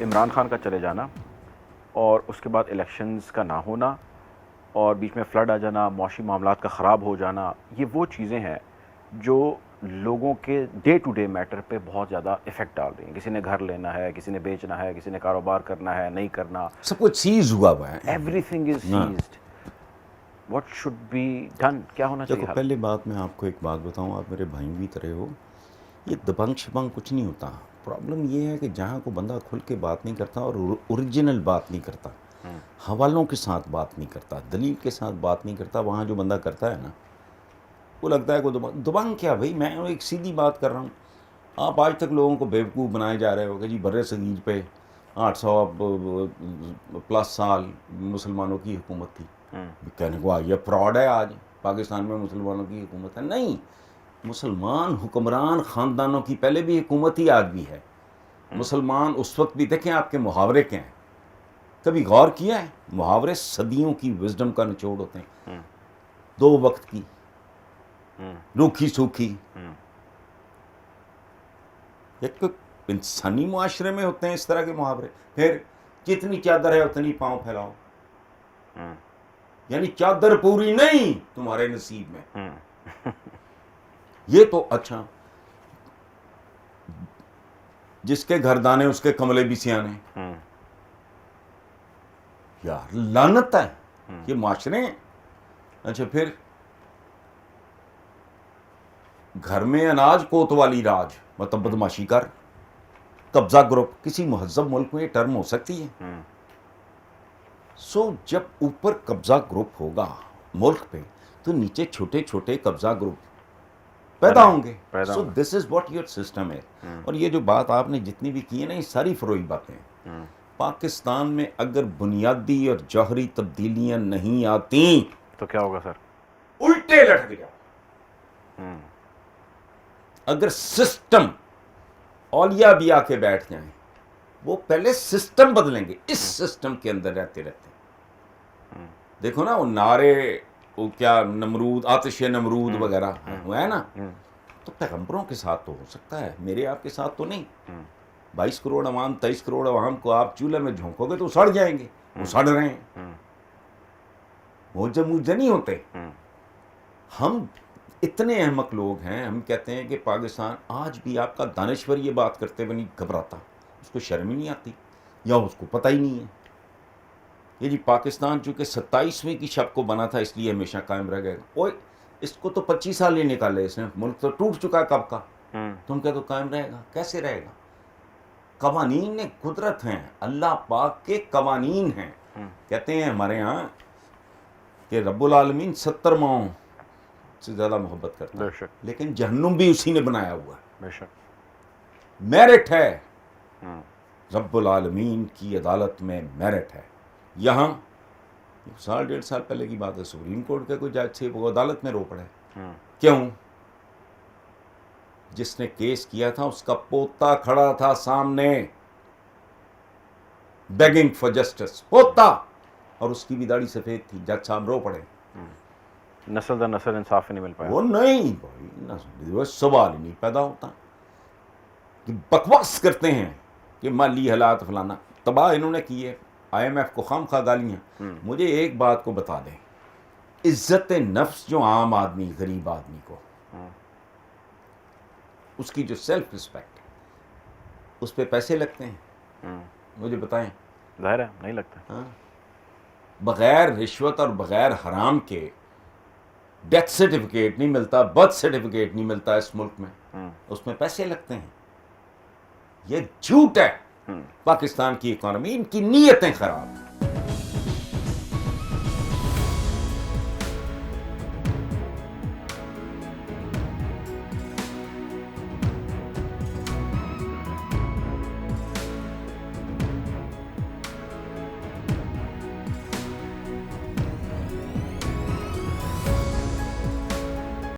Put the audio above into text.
عمران خان کا چلے جانا اور اس کے بعد الیکشنز کا نہ ہونا اور بیچ میں فلڈ آ جانا، معاشی معاملات کا خراب ہو جانا، یہ وہ چیزیں ہیں جو لوگوں کے ڈے ٹو ڈے میٹر پہ بہت زیادہ افیکٹ ڈال رہی ہیں. کسی نے گھر لینا ہے، کسی نے بیچنا ہے، کسی نے کاروبار کرنا ہے، نہیں کرنا، سب کچھ سیز ہوا ہے. Everything is seized. What should be done? کیا ہونا چاہیے؟ دیکھو پہلے بات میں آپ کو ایک بات بتاؤں، آپ میرے بھائیوں کی طرح ہو، یہ دبنگ شبنگ کچھ نہیں ہوتا. پرابلم یہ ہے کہ جہاں کو بندہ کھل کے بات نہیں کرتا اور اوریجنل بات نہیں کرتا، حوالوں کے ساتھ بات نہیں کرتا، دلیل کے ساتھ بات نہیں کرتا، وہاں جو بندہ کرتا ہے نا وہ لگتا ہے کہ دبنگ کیا بھائی، میں ایک سیدھی بات کر رہا ہوں. آپ آج تک لوگوں کو بیوقوف بنائے جا رہے ہو کہ جی بر صغیر پہ 800+ سال مسلمانوں کی حکومت تھی. کہنے کو یہ فراڈ ہے، آج پاکستان میں مسلمانوں کی حکومت ہے. نہیں، مسلمان حکمران خاندانوں کی پہلے بھی حکومت ہی آج بھی ہے. مسلمان اس وقت بھی، دیکھیں آپ کے محاورے کیا ہیں، کبھی غور کیا ہے؟ محاورے صدیوں کی وزڈم کا نچوڑ ہوتے ہیں. 2 وقت کی، روکھی سوکھی، ایک انسانی معاشرے میں ہوتے ہیں اس طرح کے محاورے. پھر جتنی چادر ہے اتنی پاؤں پھیلاؤ، یعنی چادر پوری نہیں تمہارے نصیب میں. یہ تو اچھا، جس کے گھر دانے اس کے کملے بھی سیانے. یار لعنت ہے یہ معاشرے ہیں. اچھا پھر گھر میں اناج کوتوالی راج، مطلب بدماشی کر. قبضہ گروپ، کسی مہذب ملک میں یہ ٹرم ہو سکتی ہے. سو جب اوپر قبضہ گروپ ہوگا ملک پہ تو نیچے چھوٹے چھوٹے قبضہ گروپ پیدا ہوں گے. سو دس از واٹ یور سسٹم ہے. اور یہ جو بات آپ نے جتنی بھی کی ہے نا، یہ ساری فروئی باتیں ہیں. پاکستان میں اگر بنیادی اور جوہری تبدیلیاں نہیں آتی تو کیا ہوگا سر؟ الٹے لٹک جاؤ. اگر سسٹم، اولیاء بھی آ کے بیٹھ جائیں، وہ پہلے سسٹم بدلیں گے. اس سسٹم کے اندر رہتے رہتے دیکھو نا وہ نعرے، وہ کیا نمرود، آتش نمرود وغیرہ ہوا ہے نا، تو پیغمبروں کے ساتھ تو ہو سکتا ہے، میرے آپ کے ساتھ تو نہیں. 22 کروڑ عوام، 23 کروڑ عوام کو آپ چولہے میں جھونکو گے تو سڑ جائیں گے. وہ سڑ رہے ہیں، موجے موجے نہیں ہوتے. ہم اتنے احمق لوگ ہیں، ہم کہتے ہیں کہ پاکستان آج بھی، آپ کا دانشور یہ بات کرتے ہوئے نہیں گھبراتا، اس کو شرم ہی نہیں آتی یا اس کو پتہ ہی نہیں ہے. یہ جی پاکستان چونکہ 27ویں کی شب کو بنا تھا اس لیے ہمیشہ قائم رہ گئے گا. اوئے اس کو تو 25 سال ہی نکالے اس نے، ملک تو ٹوٹ چکا ہے کب کا. تم کیا تو قائم رہے گا؟ کیسے رہے گا؟ قوانین نے قدرت ہیں، اللہ پاک کے قوانین ہیں. کہتے ہیں ہمارے ہاں کہ رب العالمین 70 ماؤں سے زیادہ محبت کرتا ہے، لیکن جہنم بھی اسی نے بنایا ہوا ہے. بے شک میرٹ ہے، رب العالمین کی عدالت میں میرٹ ہے. یہاں 1.5 سال پہلے کی بات ہے، سپریم کورٹ کے کوئی جج تھے، وہ عدالت میں رو پڑے. کیوں؟ جس نے کیس کیا تھا اس کا پوتا کھڑا تھا سامنے، بیگنگ فار جسٹس، پوتا، اور اس کی بھی داڑھی سفید تھی. جج صاحب رو پڑے. نسل در نسل انصاف نہیں مل پایا. وہ نہیں بھائی، سوال ہی نہیں پیدا ہوتا. کہ بکواس کرتے ہیں کہ مالی حالات فلانا تباہ انہوں نے کیے. IMF کو خام خواہ گالیاں. مجھے ایک بات کو بتا دیں، عزت نفس جو عام آدمی، غریب آدمی کو، اس کی جو سیلف رسپیکٹ ہے، اس پہ پیسے لگتے ہیں؟ مجھے بتائیں. ظاہر ہے نہیں لگتا. بغیر رشوت اور بغیر حرام کے ڈیتھ سرٹیفکیٹ نہیں ملتا، برتھ سرٹیفکیٹ نہیں ملتا اس ملک میں، اس میں پیسے لگتے ہیں. یہ جھوٹ ہے. پاکستان کی اکانومی، ان کی نیتیں خراب ہیں.